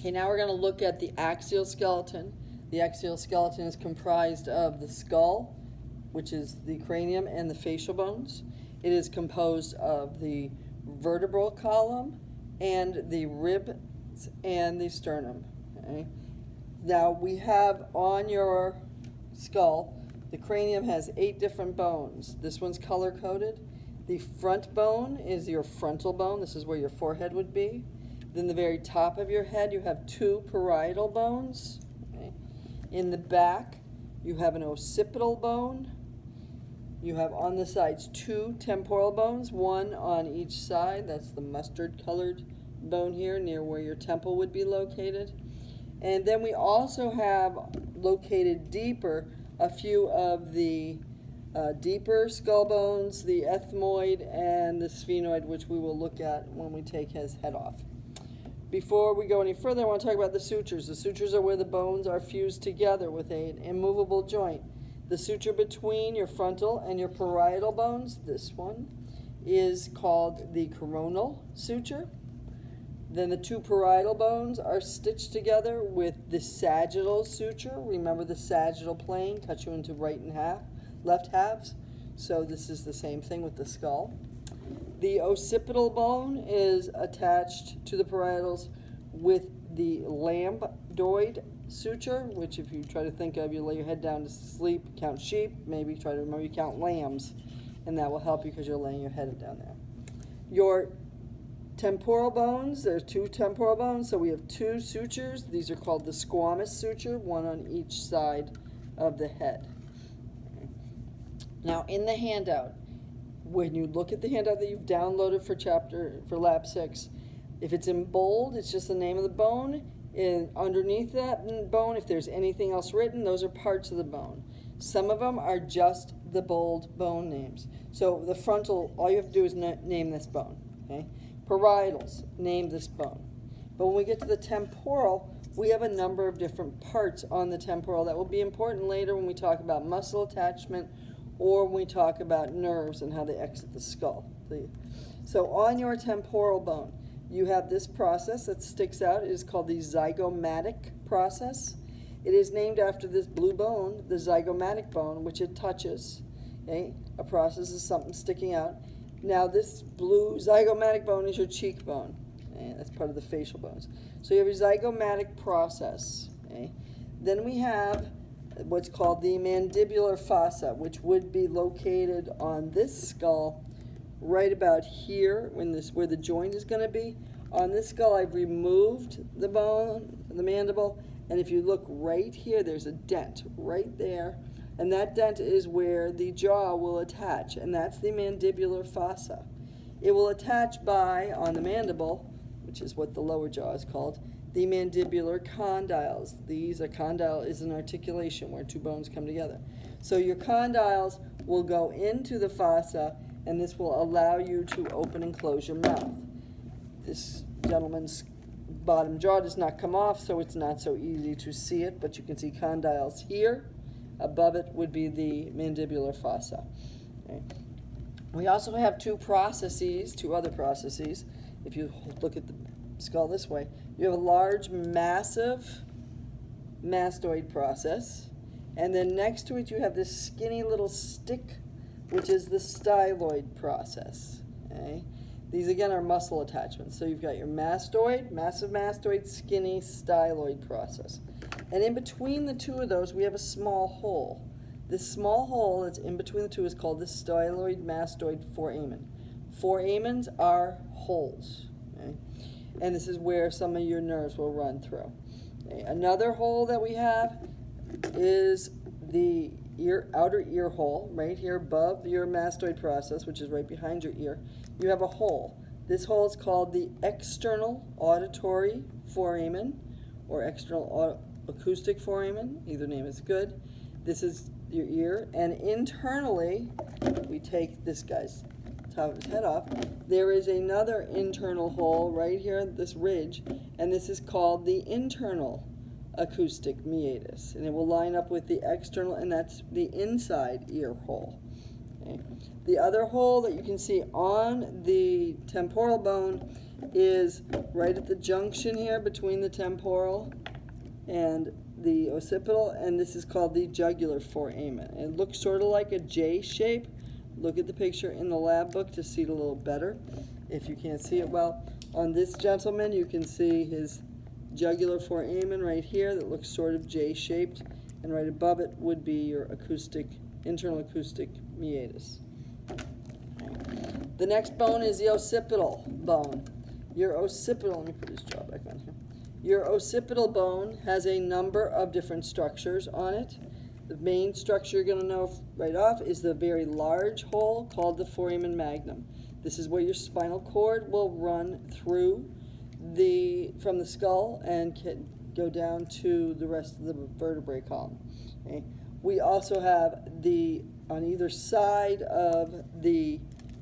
Okay, now we're going to look at the axial skeleton. The axial skeleton is comprised of the skull, which is the cranium, and the facial bones. It is composed of the vertebral column and the ribs and the sternum. Okay? Now we have on your skull, the cranium has 8 different bones. This one's color-coded. The front bone is your frontal bone. This is where your forehead would be. Then the very top of your head, you have 2 parietal bones. Okay. In the back, you have an occipital bone. You have on the sides 2 temporal bones, 1 on each side. That's the mustard-colored bone here, near where your temple would be located. And then we also have located deeper a few of the deeper skull bones, the ethmoid and the sphenoid, which we will look at when we take his head off. Before we go any further, I want to talk about the sutures. The sutures are where the bones are fused together with an immovable joint. The suture between your frontal and your parietal bones, this one, is called the coronal suture. Then the 2 parietal bones are stitched together with the sagittal suture. Remember, the sagittal plane cuts you into left halves. So this is the same thing with the skull. The occipital bone is attached to the parietals with the lambdoid suture, which if you try to think of, you lay your head down to sleep, count sheep, maybe try to remember you count lambs, and that will help you because you're laying your head down there. Your temporal bones, there's 2 temporal bones, so we have 2 sutures. These are called the squamous suture, 1 on each side of the head. Now in the handout, when you look at the handout that you've downloaded for Lab 6, if it's in bold, it's just the name of the bone. And underneath that bone, if there's anything else written, those are parts of the bone. Some of them are just the bold bone names. So the frontal, all you have to do is name this bone. Okay? Parietals, name this bone. But when we get to the temporal, we have a number of different parts on the temporal that will be important later when we talk about muscle attachment or when we talk about nerves and how they exit the skull. So on your temporal bone, you have this process that sticks out. It is called the zygomatic process. It is named after this blue bone, the zygomatic bone, which it touches. Okay? A process is something sticking out. Now this blue zygomatic bone is your cheekbone. Okay? That's part of the facial bones. So you have your zygomatic process. Okay? Then we have what's called the mandibular fossa, which would be located on this skull right about here, where the joint is going to be. On this skull, I've removed the bone, the mandible, and if you look right here, there's a dent right there, and that dent is where the jaw will attach, and that's the mandibular fossa. It will attach on the mandible, which is what the lower jaw is called, the mandibular condyles. A condyle is an articulation where 2 bones come together. So your condyles will go into the fossa, and this will allow you to open and close your mouth. This gentleman's bottom jaw does not come off, so it's not so easy to see it, but you can see condyles here. Above it would be the mandibular fossa. Okay. We also have 2 other processes. If you look at the skull this way, you have a large, massive mastoid process, and then next to it you have this skinny little stick, which is the styloid process. Okay? These again are muscle attachments. So you've got your mastoid, massive mastoid, skinny styloid process. And in between the 2 of those, we have a small hole. This small hole that's in between the 2 is called the styloid mastoid foramen. Foramens are holes. Okay? And this is where some of your nerves will run through. Okay? Another hole that we have is the outer ear hole, right here above your mastoid process, which is right behind your ear. You have a hole. This hole is called the external auditory foramen or external acoustic foramen. Either name is good. This is your ear, and internally, we take this guy's top of his head off. There is another internal hole right here, this ridge, and this is called the internal acoustic meatus, and it will line up with the external, and that's the inside ear hole. Okay. The other hole that you can see on the temporal bone is right at the junction here between the temporal and the occipital, and this is called the jugular foramen. It looks sort of like a J shape. Look at the picture in the lab book to see it a little better if you can't see it well. On this gentleman, you can see his jugular foramen right here that looks sort of J-shaped, and right above it would be your internal acoustic meatus. The next bone is the occipital bone. Your occipital, let me put his jaw back on here. Your occipital bone has a number of different structures on it. The main structure you're going to know right off is the very large hole called the foramen magnum. This is where your spinal cord will run through from the skull and go down to the rest of the vertebrae column. Okay. We also have on either side of the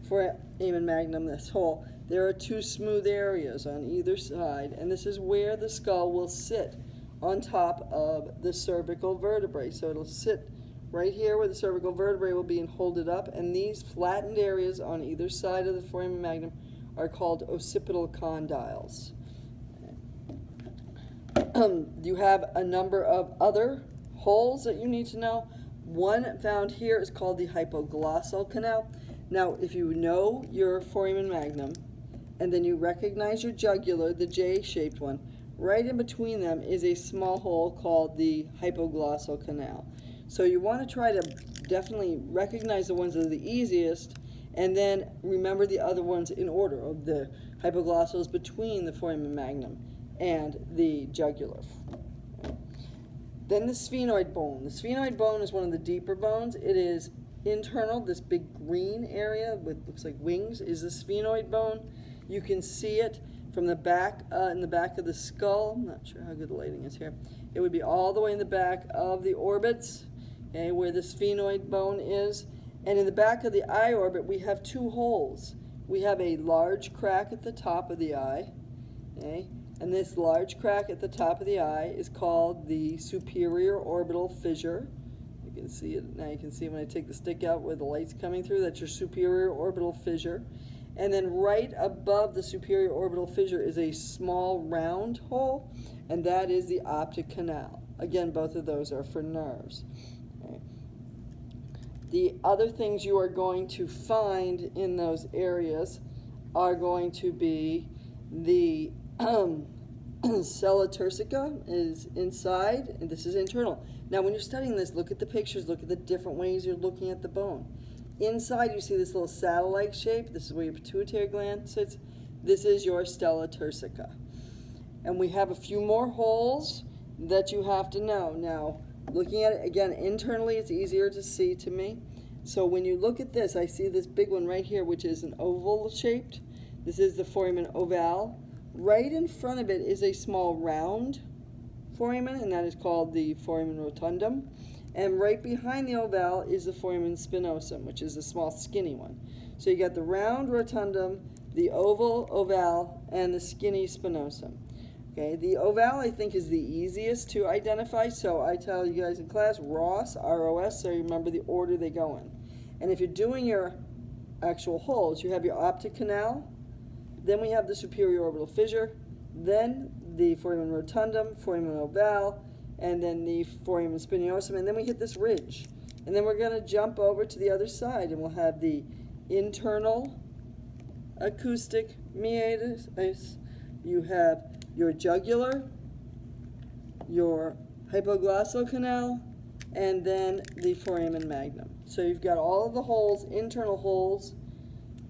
foramen magnum, this hole, there are two smooth areas on either side, and this is where the skull will sit on top of the cervical vertebrae. So it'll sit right here where the cervical vertebrae will be and hold it up, and these flattened areas on either side of the foramen magnum are called occipital condyles. You have a number of other holes that you need to know. One found here is called the hypoglossal canal. Now, if you know your foramen magnum, and then you recognize your jugular, the J-shaped one, right in between them is a small hole called the hypoglossal canal. So you want to try to definitely recognize the ones that are the easiest, and then remember the other ones in order. Of the hypoglossal is between the foramen magnum and the jugular. Then the sphenoid bone. The sphenoid bone is one of the deeper bones. It is internal. This big green area with looks like wings is the sphenoid bone. You can see it from the back, in the back of the skull. I'm not sure how good the lighting is here. It would be all the way in the back of the orbits, okay, where the sphenoid bone is. And in the back of the eye orbit, we have two holes. We have a large crack at the top of the eye, okay, and this large crack at the top of the eye is called the superior orbital fissure. You can see it now. You can see when I take the stick out where the light's coming through. That's your superior orbital fissure. And then right above the superior orbital fissure is a small round hole, and that is the optic canal. Again, both of those are for nerves. Okay. The other things you are going to find in those areas are going to be the cella turcica is inside, and this is internal. Now, when you're studying this, look at the pictures, look at the different ways you're looking at the bone. Inside, you see this little saddle-like shape. This is where your pituitary gland sits. This is your stella turcica. And we have a few more holes that you have to know. Now, looking at it, again, internally, it's easier to see to me. So when you look at this, I see this big one right here, which is an oval-shaped. This is the foramen ovale. Right in front of it is a small round foramen, and that is called the foramen rotundum. And right behind the ovale is the foramen spinosum, which is a small skinny one. So you got the round rotundum, the oval ovale, and the skinny spinosum. Okay, the ovale I think is the easiest to identify, so I tell you guys in class, ROS, R-O-S, so you remember the order they go in. And if you're doing your actual holes, you have your optic canal, then we have the superior orbital fissure, then the foramen rotundum, foramen ovale, and then the foramen spinosum, and then we hit this ridge. And then we're going to jump over to the other side, and we'll have the internal acoustic meatus. You have your jugular, your hypoglossal canal, and then the foramen magnum. So you've got all of the holes, internal holes,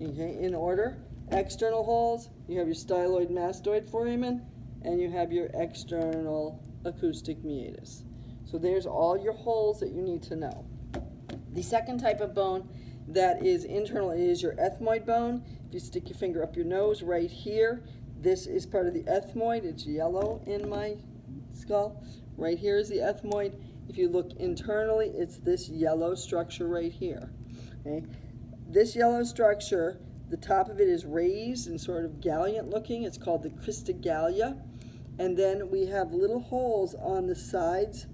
okay, in order. External holes, you have your styloid mastoid foramen, and you have your external acoustic meatus. So there's all your holes that you need to know. The second type of bone that is internal is your ethmoid bone. If you stick your finger up your nose right here, this is part of the ethmoid. It's yellow in my skull. Right here is the ethmoid. If you look internally, it's this yellow structure right here. Okay? This yellow structure, the top of it is raised and sort of gallant looking. It's called the cristagallia. And then we have little holes on the sides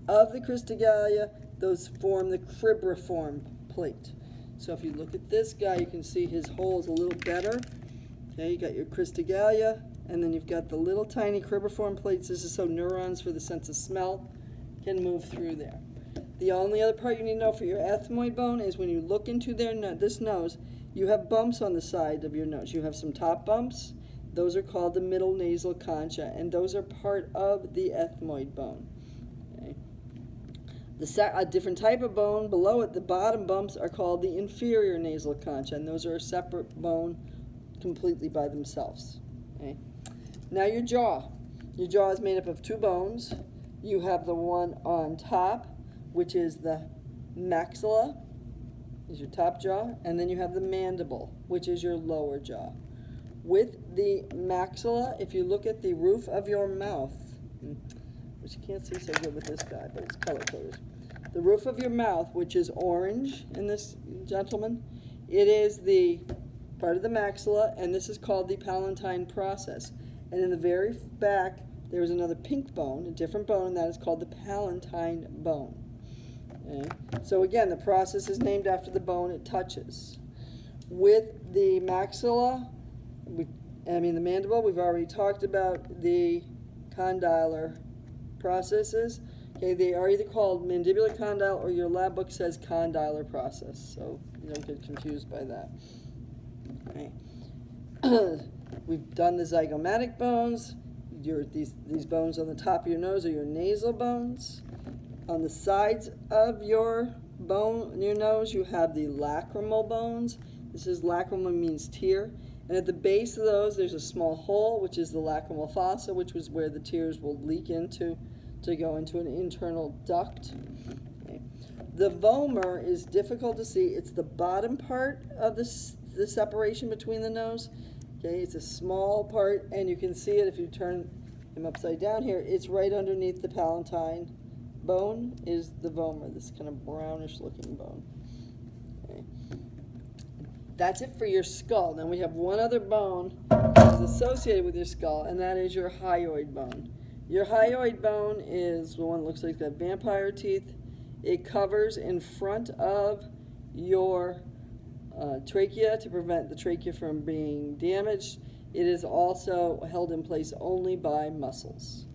of the cristagallia. Those form the cribriform plate. So if you look at this guy, you can see his hole is a little better. Okay, you got your cristagallia, and then you've got the little tiny cribriform plates. This is so neurons for the sense of smell can move through there. The only other part you need to know for your ethmoid bone is when you look into this nose, you have bumps on the side of your nose. You have some top bumps. Those are called the middle nasal concha, and those are part of the ethmoid bone. Okay. A different type of bone below it, the bottom bumps, are called the inferior nasal concha, and those are a separate bone completely by themselves. Okay. Now your jaw. Your jaw is made up of two bones. You have the one on top, which is the maxilla, is your top jaw, and then you have the mandible, which is your lower jaw. With the maxilla, if you look at the roof of your mouth, which you can't see so good with this guy, but it's color-coded. The roof of your mouth, which is orange in this gentleman, it is the part of the maxilla, and this is called the palatine process. And in the very back, there is another pink bone, a different bone, and that is called the palatine bone. Okay. So again, the process is named after the bone it touches. With the maxilla, the mandible, we've already talked about the condylar processes. Okay, they are either called mandibular condyle or your lab book says condylar process, so you don't get confused by that. Okay. We've done the zygomatic bones. These bones on the top of your nose are your nasal bones. On the sides of your nose, you have the lacrimal bones. This is lacrimal, means tear. And at the base of those, there's a small hole, which is the lacrimal fossa, which was where the tears will leak into to go into an internal duct. Okay. The vomer is difficult to see. It's the bottom part of the separation between the nose. Okay, it's a small part, and you can see it if you turn him upside down here. It's right underneath the palatine bone is the vomer, this kind of brownish looking bone. Okay. That's it for your skull. Now we have one other bone that is associated with your skull, and that is your hyoid bone. Your hyoid bone is the one that looks like it's got vampire teeth. It covers in front of your trachea to prevent the trachea from being damaged. It is also held in place only by muscles.